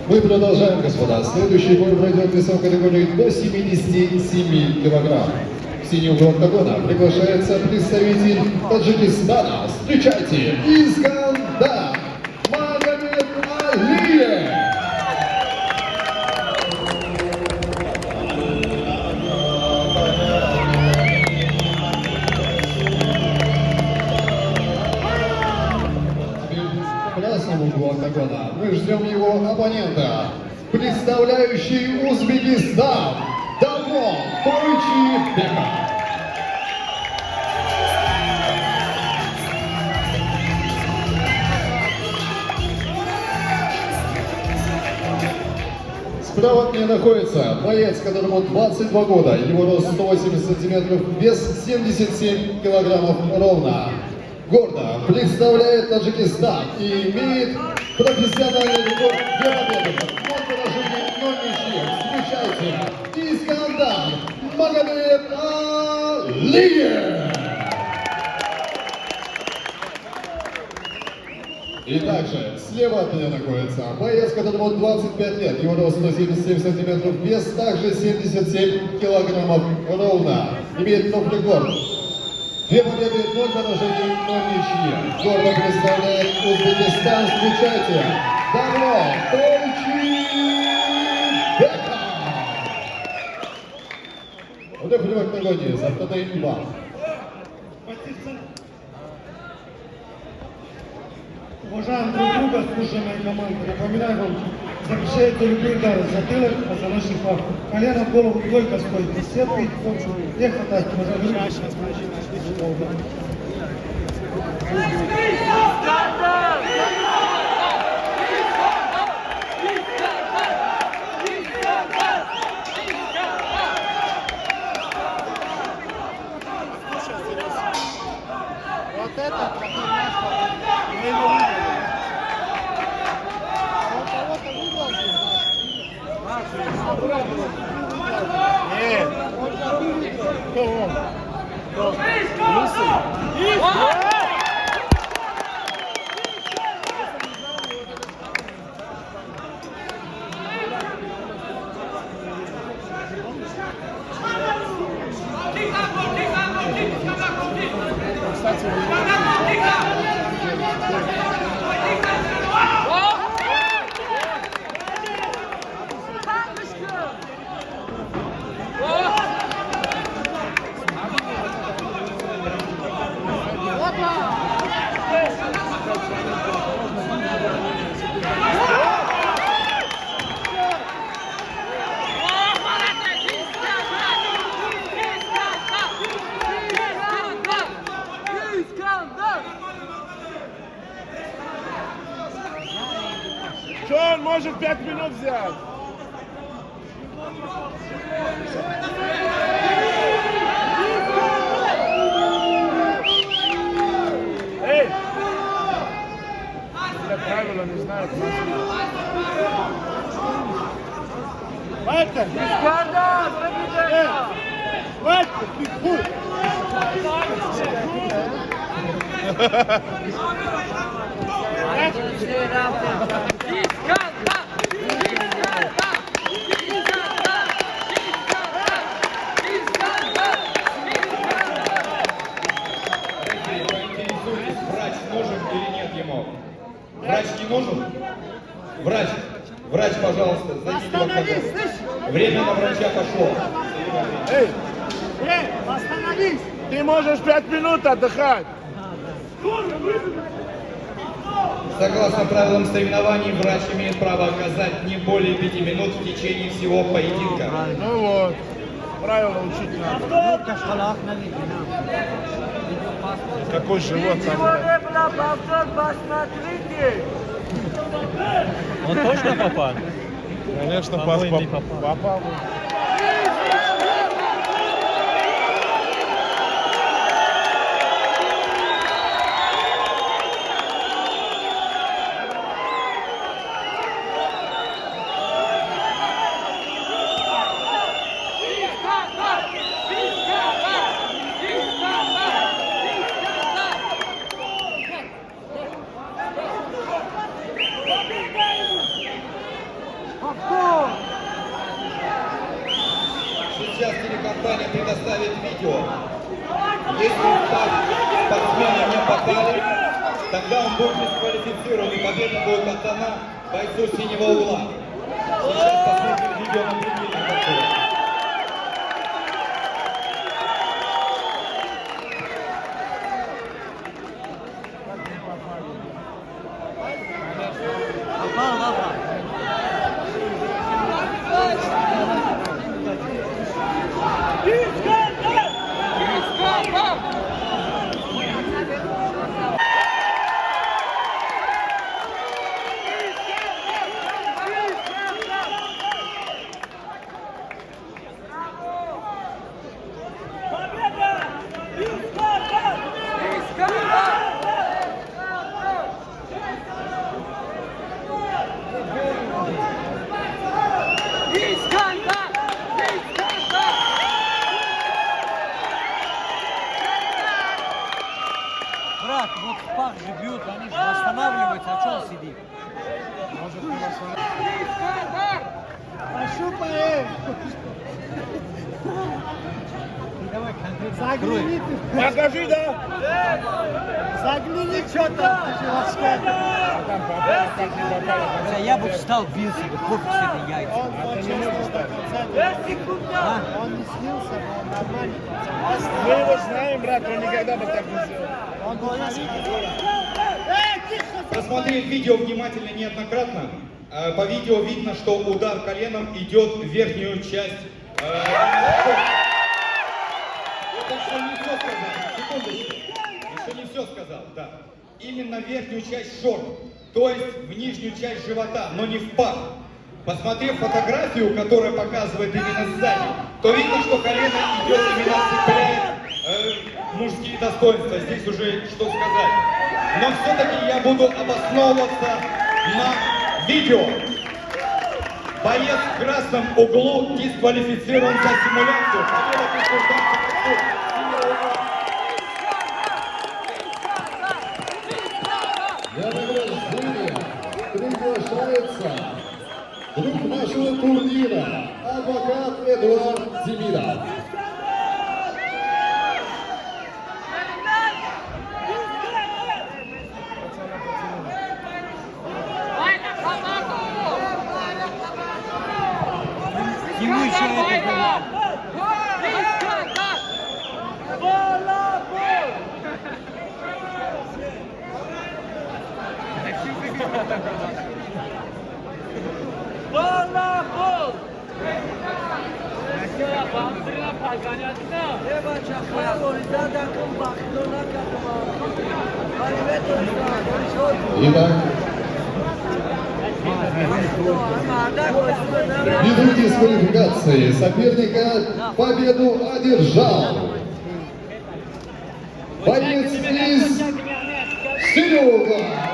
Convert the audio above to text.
Мы продолжаем, господа. Следующий бой пройдет в весовой категории до 77 килограмм. В синий угол октагона приглашается представитель Таджикистана. Встречайте, Искандар Магомед Алиев! В красном углу октагона мы ждем его оппонента, представляющий Узбекистан, Дамон Тойчибеков. Справа от меня находится боец, которому 22 года, его рост 180 сантиметров, вес 77 килограммов ровно. Гордо представляет Таджикистан и имеет профессиональный рекорд 2 победы. Он поражение 0 ничьих. Встречайте, Искандар Магомед Алиев! И также слева от меня находится боец, которому 25 лет, его рост 177 сантиметров, вес также 77 килограммов ровно. Имеет топ-рекорд. 2 победы, 0 поражений, 0 ничьих. Гордо представляет Узбекистан. Встречайте, Дамон Тойчибеков! Удар в октагоне за Татаин Бам. Уважаем друг друга, слушаем моей команды. Напоминаю вам, защищайте любые удары, затылок, позвоночник вверх. Колено в голову только стоит. Не сетки, не хватайте. Вот это нет. Кто он? Кто? Лысый? Кстати, что он может 5 минут взять? Эй! Я правила не знаю. Вальтер! Эй! Вальтер, ты хуй! Поинтересуйтесь, врач нужен или нет ему? Врач не нужен? Врач, пожалуйста, зайдите в октагон. Время на врача пошло. Эй! Эй, остановись! Ты можешь 5 минут отдыхать. Согласно правилам соревнований, врач имеет право оказать не более 5 минут в течение всего поединка. Ну вот, правила учить надо. Какой живот там? Он точно попал? Конечно, По-моему, не попал. составит видео. Если спортсмены не попали, тогда он будет дисквалифицирован, и победа будет отдана бойцу синего угла. Сейчас посмотрим видео наблюдения такое. Брат, вот в пах же бьют, они же восстанавливаются, а что он сидит? Может, не восстанавливается. Пощупай! Давай конкретно Загляни открой. ты! Покажи, да? Загляни, что там? Ты же рассказывай. Хотя я бы встал, бился бы, пофиг с этой яйца. Он почувствовал до конца. А? Он не снился, но он нормальный пацан. Мы его знаем, брат, он никогда бы так не сделал. Он говорит, Посмотреть видео внимательно неоднократно. По видео видно, что удар коленом идет в верхнюю часть. Это еще не все сказал. Секундочку. Еще не все сказал, да. Именно верхнюю часть шорт, то есть в нижнюю часть живота, но не в пах. Посмотрев фотографию, которая показывает именно сзади, то видно, что колено идет именно цепляет мужские достоинства. Здесь уже что сказать. Но все-таки я буду обосновываться на видео. Боец в красном углу дисквалифицирован за симуляцию. Победа присуждается Для награждения приглашается друг нашего турнира, адвокат Эдуард Демидов. Ему еще это говорят. Итак, ввиду дисквалификации соперника победу одержал боец из синего угла